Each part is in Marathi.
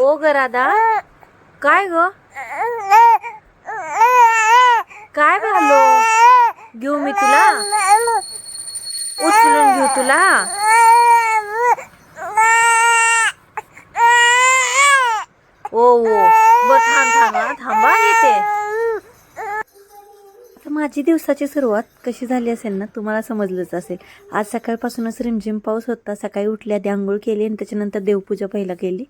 ओ ग राधा, काय ग, काय झालो? घेऊ मी तुला, उचलून घेऊ तुला? ओ बर थांब थांबा थांबा येते. आता माझी दिवसाची सुरुवात कशी झाली असेल ना, तुम्हाला समजलंच असेल. आज सकाळपासूनच रिमझिम पाऊस होता. सकाळी उठल्या, आधी आंघोळ केली आणि त्याच्यानंतर देवपूजा पहिला केली.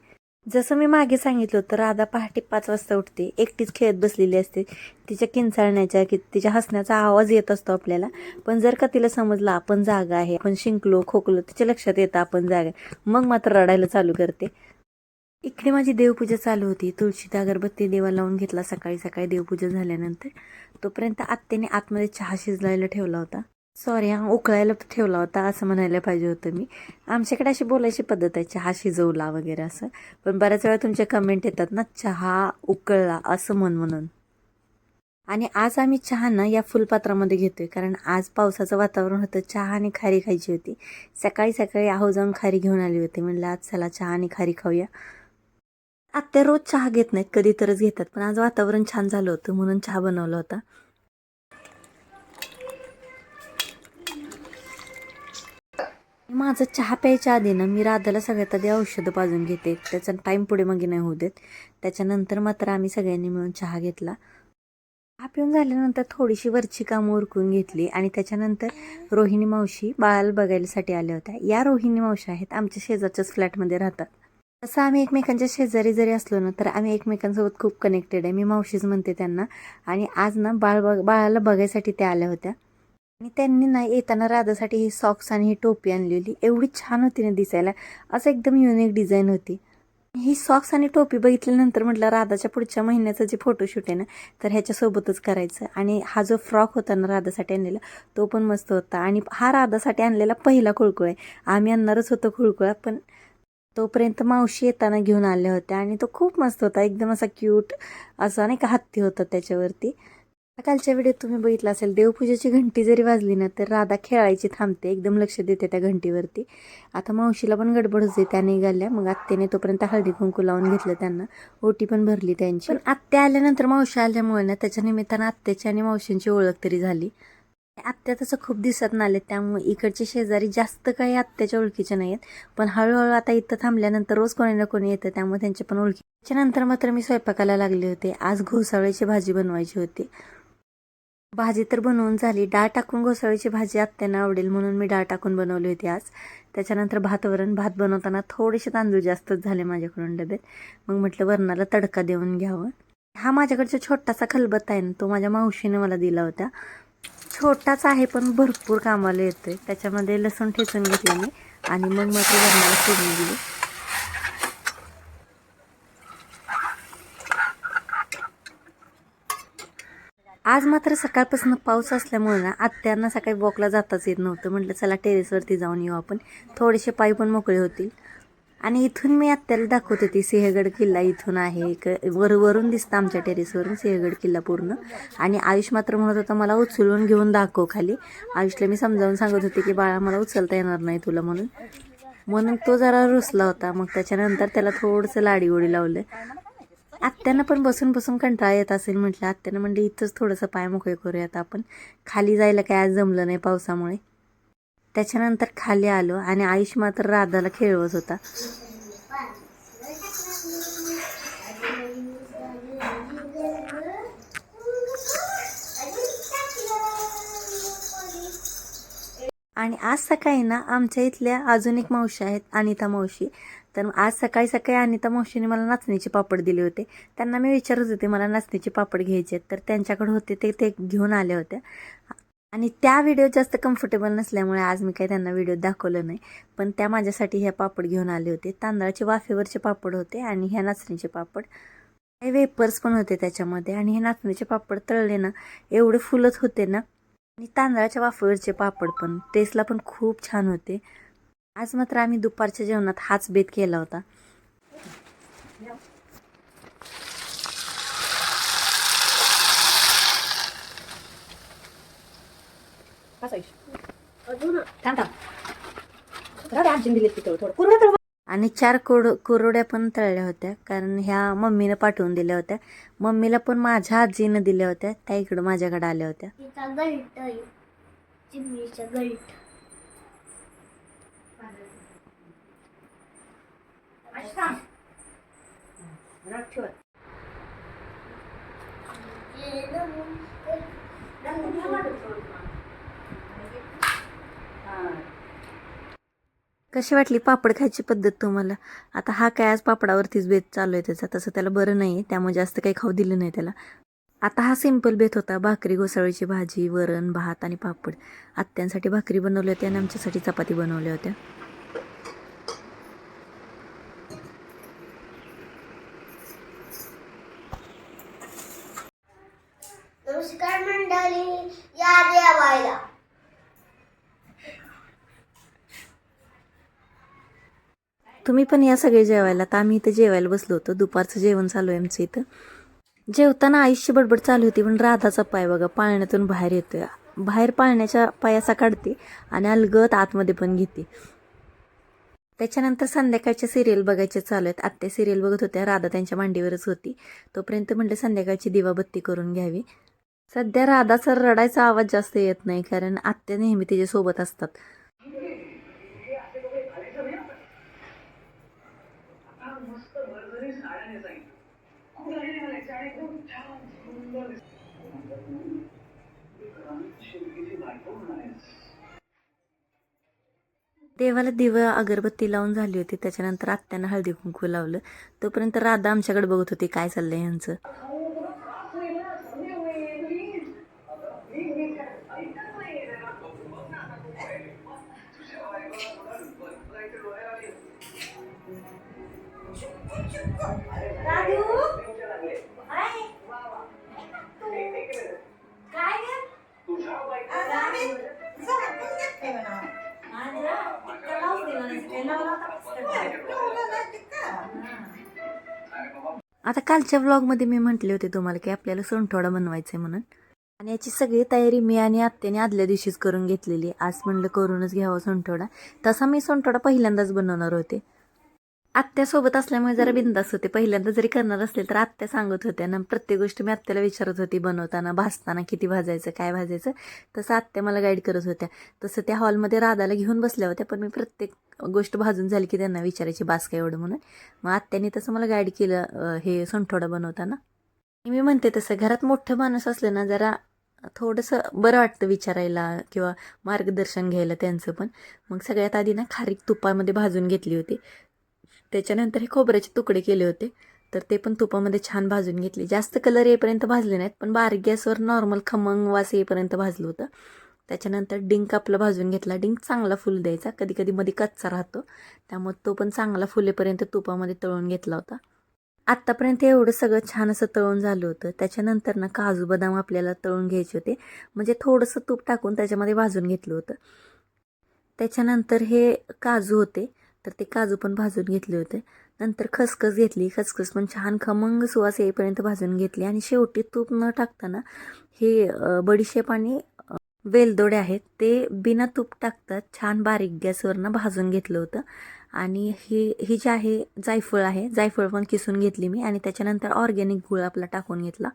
जसं मी मागे सांगितलं होतं, राधा पहाटे 5 वाजता उठते, एकटीच खेळत बसलेली असते. तिच्या किंचाळण्याच्या तिच्या हसण्याचा आवाज येत असतो आपल्याला. पण जर का तिला समजलं आपण जागा आहे, आपण शिंकलो खोकलो, तिच्या लक्षात येतं आपण जागा आहे, मग मात्र रडायला चालू करते. इकडे माझी देवपूजा चालू होती. तुळशीत अगरबत्ती देवा लावून घेतला सकाळी सकाळी देवपूजा झाल्यानंतर. तोपर्यंत आत्याने आतमध्ये चहा शिजवायला ठेवला होता. सॉरी उकळायला ठेवला होता असं म्हणायला पाहिजे होतं मी. आमच्याकडे अशी बोलायची पद्धत आहे, चहा शिजवला वगैरे असं. पण बऱ्याच वेळा तुमच्या कमेंट येतात ना, चहा उकळला असं म्हणून. आणि आज आम्ही चहा ना या फुलपात्रामध्ये घेतोय, कारण आज पावसाचं वातावरण होतं. चहा आणि खारी खायची होती. सकाळी सकाळी आहो जाऊन खारी घेऊन आली होती. म्हणलं आज चला चहा आणि खारी खाऊया. आत्या रोज चहा घेत नाहीत, कधी तरच घेतात. पण आज वातावरण छान झालं होतं म्हणून चहा बनवला होता. माझं चहा प्यायच्या आधी ना मी राधाला सगळ्यात आधी औषधं पाजून घेते. त्याचा टाईम पुढे मागे नाही होऊ देत. त्याच्यानंतर मात्र आम्ही सगळ्यांनी मिळून चहा घेतला. चहा पिऊन झाल्यानंतर थोडीशी वरची कामं उरकून घेतली आणि त्याच्यानंतर रोहिणी मावशी बाळाला बघायसाठी आल्या होत्या. या रोहिणी मावशी आहेत आमच्या शेजारच्याच फ्लॅटमध्ये राहतात. तसं आम्ही एकमेकांच्या शेजारी जरी असलो ना, तर आम्ही एकमेकांसोबत खूप कनेक्टेड आहे. मी मावशीच म्हणते त्यांना. आणि आज ना बाळाला बघायसाठी त्या आल्या होत्या. आणि त्यांनी ना येताना राधासाठी ही सॉक्स आणि ही टोपी आणलेली. एवढी छान होती ना दिसायला, असं एकदम युनिक डिझाईन होती. ही सॉक्स आणि टोपी बघितल्यानंतर म्हटलं राधाच्या पुढच्या महिन्याचं जे फोटोशूट आहे ना, तर ह्याच्यासोबतच करायचं. आणि हा जो फ्रॉक होता ना राधासाठी आणलेला, तो पण मस्त होता. आणि हा राधासाठी आणलेला पहिला खुळखुळा आहे. आम्ही आणणारच होतो खुळखुळा, पण तोपर्यंत मावशी येताना घेऊन आल्या होत्या. आणि तो खूप मस्त होता, एकदम असा क्यूट असा नाही का हत्ती होता त्याच्यावरती. कालच्या व्हिडिओत तुम्ही बघितलं असेल, देवपूजेची घंटी जरी वाजली ना, तर राधा खेळायची थांबते, एकदम लक्ष देते त्या घंटीवरती. आता मावशीला पण गडबड होते, त्या निघाल्या. मग आत्याने तोपर्यंत हळदी कुंकू लावून घेतलं त्यांना, ओटी पण भरली त्यांची. पण आत्या आल्यानंतर मावशी आल्यामुळे ना, त्याच्या निमित्तानं आत्याची आणि मावशींची ओळख तरी झाली. आत्या तसं खूप दिसत नाले, त्यामुळे इकडचे शेजारी जास्त काही आत्याच्या ओळखीचे नाही आहेत. पण हळूहळू आता इथं थांबल्यानंतर रोज कोणी ना कोणी येतं, त्यामुळे त्यांचे पण ओळखी. त्याच्यानंतर मात्र मी स्वयंपाकाला लागले होते. आज घोसाळ्याची भाजी बनवायची होती. भाजी तर बनवून झाली. डाळ टाकून घोसाळीची भाजी आत्यांना आवडेल म्हणून मी डाळ टाकून बनवली होती आज. त्याच्यानंतर भात बनवताना थोडेसे तांदूळ जास्तच झाले माझ्याकडून डब्यात. मग म्हटलं वरणाला तडका देऊन घ्यावं. हा माझ्याकडचा छोटासा खलबत्ता आहे ना, तो माझ्या मावशीने मला दिला होता. छोटाच आहे पण भरपूर कामाला येतोय. त्याच्यामध्ये लसूण ठेचून घेतला मी आणि मग वरणाला फोडणी दिली. आज मात्र सकाळपासून पाऊस असल्यामुळे ना आत्यांना सकाळी वॉकला जाताच येत नव्हतं. म्हटलं चला टेरेसवरती जाऊन येऊ आपण, थोडेसे पाय पण मोकळे होतील. आणि इथून मी आत्याला दाखवत होती सिंहगड किल्ला इथून आहे. वरून दिसतं आमच्या टेरेसवरून सिंहगड किल्ला पूर्ण. आणि आयुष मात्र म्हणत होता मला उचलून घेऊन दाखव खाली. आयुषला मी समजावून सांगत होते की बाळा मला उचलता येणार नाही तुला म्हणून तो जरा रुसला होता. मग त्याच्यानंतर त्याला थोडंसं लाडीगोडी लावलं. आत्यांना पण बसून बसून कंटाळा येत असेल, म्हटलं आत्यानं म्हणलं इथंच थोडंसं पाय मोकळे करूयात आपण. खाली जायला काय आज जमलं नाही पावसामुळे. त्याच्यानंतर खाली आलो आणि आयुष मात्र राधाला खेळवत होता. आणि आज सकाळी ना आमच्या इथल्या अजून एक मावशी आहेत, अनिता मावशी. तर आज सकाळी सकाळी अनिता मावशीने मला नाचणीचे पापड दिले होते. त्यांना मी विचारत होते मला नाचणीचे पापड घ्यायचे आहेत, तर त्यांच्याकडे होते ते घेऊन आले होते. आणि त्या व्हिडिओ जास्त कम्फर्टेबल नसल्यामुळे आज मी काही त्यांना व्हिडिओ दाखवलं नाही. पण त्या माझ्यासाठी हे पापड घेऊन आले होते. तांदळाचे वाफेवरचे पापड होते आणि ह्या नाचणीचे पापड. हे वेपर्स पण होते त्याच्यामध्ये. आणि हे नाचणीचे पापड तळले ना एवढे फुलत होते ना. आणि तांदळाच्या वाफेवरचे पापड पण टेस्टला पण खूप छान होते. आज मात्र आम्ही दुपारच्या जेवणात हाच बेत केला होता. आणि 4 कुरवड्या पण तळल्या होत्या, कारण ह्या मम्मीनं पाठवून दिल्या होत्या. मम्मीला पण माझ्या आजीनं दिल्या होत्या, त्या इकडं माझ्याकडे आल्या होत्या. चिमणीचा गल्ट. कशी वाटली पापड खायची पद्धत तुम्हाला? आता हा काय आज पापडावरतीच बेत चालू आहे त्याचा, तसं त्याला बरं नाही, त्यामुळे जास्त काही खाऊ दिलं नाही त्याला. आता हा सिंपल बेत होता, भाकरी, घोसाळीची भाजी, वरण, भात आणि पापड. आत्यांसाठी भाकरी बनवल्या होत्या आणि आमच्यासाठी चपाती बनवल्या होत्या. नमस्कार मंडळी, या जेवायला. तुम्ही पण या सगळे जेवायला. तर आम्ही इथं जेवायला बसलो होतो, दुपारचं जेवण चालू आहे आमचं इथं. जेवताना आईशी बडबड चालू होती, पण राधाचा पाय बघा पाळण्यातून बाहेर येतोय. बाहेर पाळण्याच्या पायाचा काढते आणि अलगत आतमध्ये पण घेते. त्याच्यानंतर संध्याकाळच्या सिरियल बघायचे चालू आहेत. आत्या सिरियल बघत होत्या, राधा त्यांच्या मांडीवरच होती. तोपर्यंत म्हटलं संध्याकाळची दिवाबत्ती करून घ्यावी. सध्या राधाचा रडायचा आवाज जास्त येत नाही, कारण आत्या नेहमी तिच्यासोबत असतात. देवाला दिवा अगरबत्ती लावून झाली होती. त्याच्यानंतर आत्यानं हळदी कुंकू लावलं. तोपर्यंत राधा आमच्याकडे बघत होती काय चाललंय यांचं. आता कालच्या व्लॉगमध्ये मी म्हटले होते तुम्हाला की आपल्याला सोनठोडा बनवायचा आहे म्हणून, आणि याची सगळी तयारी मी आणि आत्याने आदल्या दिवशीच करून घेतलेली. आज म्हणलं करूनच घ्यावा सोनठोडा. तसा मी सोनठोडा पहिल्यांदाच बनवणार होते. आत्यासोबत असल्यामुळे जरा बिंदास होते. पहिल्यांदा जरी करणार असेल तर आत्या सांगत होत्या ना, प्रत्येक गोष्ट मी आत्याला विचारत होती, बनवताना भाजताना किती भाजायचं काय भाजायचं, तसं आत्या मला गाईड करत होत्या. तसं त्या हॉलमध्ये राधाला घेऊन बसल्या होत्या, पण मी प्रत्येक गोष्ट भाजून झाली की त्यांना विचारायची बास काय एवढं म्हणून. मग आत्याने तसं मला गाईड केलं हे सोनठोडा बनवताना. मी म्हणते तसं घरात मोठं माणूस असलं ना जरा थोडंसं बरं वाटतं विचारायला किंवा मार्गदर्शन घ्यायला त्यांचं पण. मग सगळ्यात आधी ना खारीक तुपामध्ये भाजून घेतली होती. त्याच्यानंतर हे खोबऱ्याचे तुकडे केले होते, तर ते पण तुपामध्ये छान भाजून घेतले. जास्त कलर येईपर्यंत भाजले नाहीत, पण बारीक गॅसवर नॉर्मल खमंग वास येईपर्यंत भाजलं होतं. त्याच्यानंतर डिंक आपलं भाजून घेतला. डिंक चांगला फुल द्यायचा, कधी कधी मध्ये कच्चा राहतो, त्यामुळे तो पण चांगला फुलेपर्यंत तुपामध्ये तळून घेतला होता. आत्तापर्यंत एवढं सगळं छान असं तळून झालं होतं. त्याच्यानंतर ना काजू बदाम आपल्याला तळून घ्यायचे होते, म्हणजे थोडंसं तूप टाकून त्याच्यामध्ये भाजून घेतलं होतं. त्याच्यानंतर हे काजू होते, तर ते काजू पण भाजून घेतले होते. नंतर खसखस घेतली, खसखस पण छान खमंग सुवास येईपर्यंत भाजून घेतली. आणि शेवटी तूप न टाकताना हे बडीशेप आणि वेलदोडे आहेत ते बिना तूप टाकतात छान बारीक गॅसवरनं भाजून घेतलं होतं. आणि ही जी आहे जायफळ आहे, जायफळ पण किसून घेतली मी. आणि त्याच्यानंतर ऑर्गॅनिक गूळ आपला टाकून घेतला.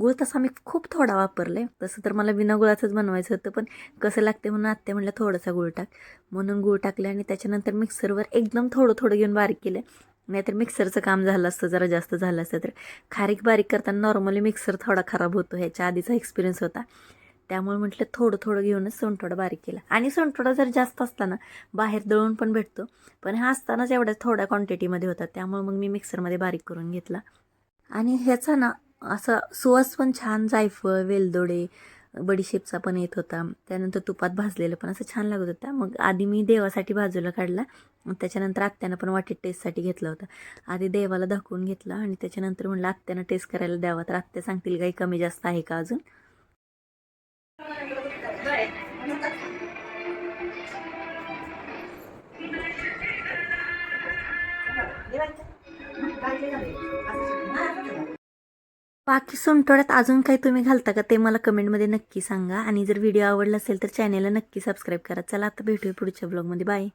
गूळ तसा मी खूप थोडा वापरला आहे, तसं तर मला बिना गुळाचंच बनवायचं होतं, पण कसं लागते म्हणून आत्या म्हटलं थोडासा गूळ टाक, म्हणून गूळ टाकले. आणि त्याच्यानंतर मिक्सरवर एकदम थोडं थोडं घेऊन बारीक केलं, नाहीतर मिक्सरचं काम झालं असतं, जरा जास्त झालं असतं. तर खारीक बारीक करताना नॉर्मली मिक्सर थोडा खराब होतो, ह्याच्या आधीचा एक्सपिरियन्स होता, त्यामुळे म्हटलं थोडं थोडं घेऊनच सोनठोडा बारीक केला. आणि सोनठोडा जर जास्त असताना बाहेर दळून पण भेटतो, पण हा असतानाच एवढ्या थोड्या क्वांटिटीमध्ये होता, त्यामुळे मग मी मिक्सरमध्ये बारीक करून घेतला. आणि ह्याचा ना असा सुवास पण छान, जायफळ, वेलदोडे, बडीशेपचा पण येत होता. त्यानंतर तुपात भाजलेलं पण असं छान लागत होतं. मग आधी मी देवासाठी बाजूला काढला, त्याच्यानंतर आत्यानं पण वाटीत टेस्टसाठी घेतला होता. आधी देवाला दाखवून घेतला आणि त्याच्यानंतर म्हटलं आत्यानं टेस्ट करायला द्यावा, तर आत्या सांगतील काही कमी जास्त आहे का अजून. बाकी सोनठोड्यात अजून काही तुम्ही घालता का ते मला कमेंटमध्ये नक्की सांगा. आणि जर व्हिडिओ आवडला असेल तर चॅनेलला नक्की सबस्क्राईब करा. चला आता भेटूया पुढच्या ब्लॉगमध्ये. बाय.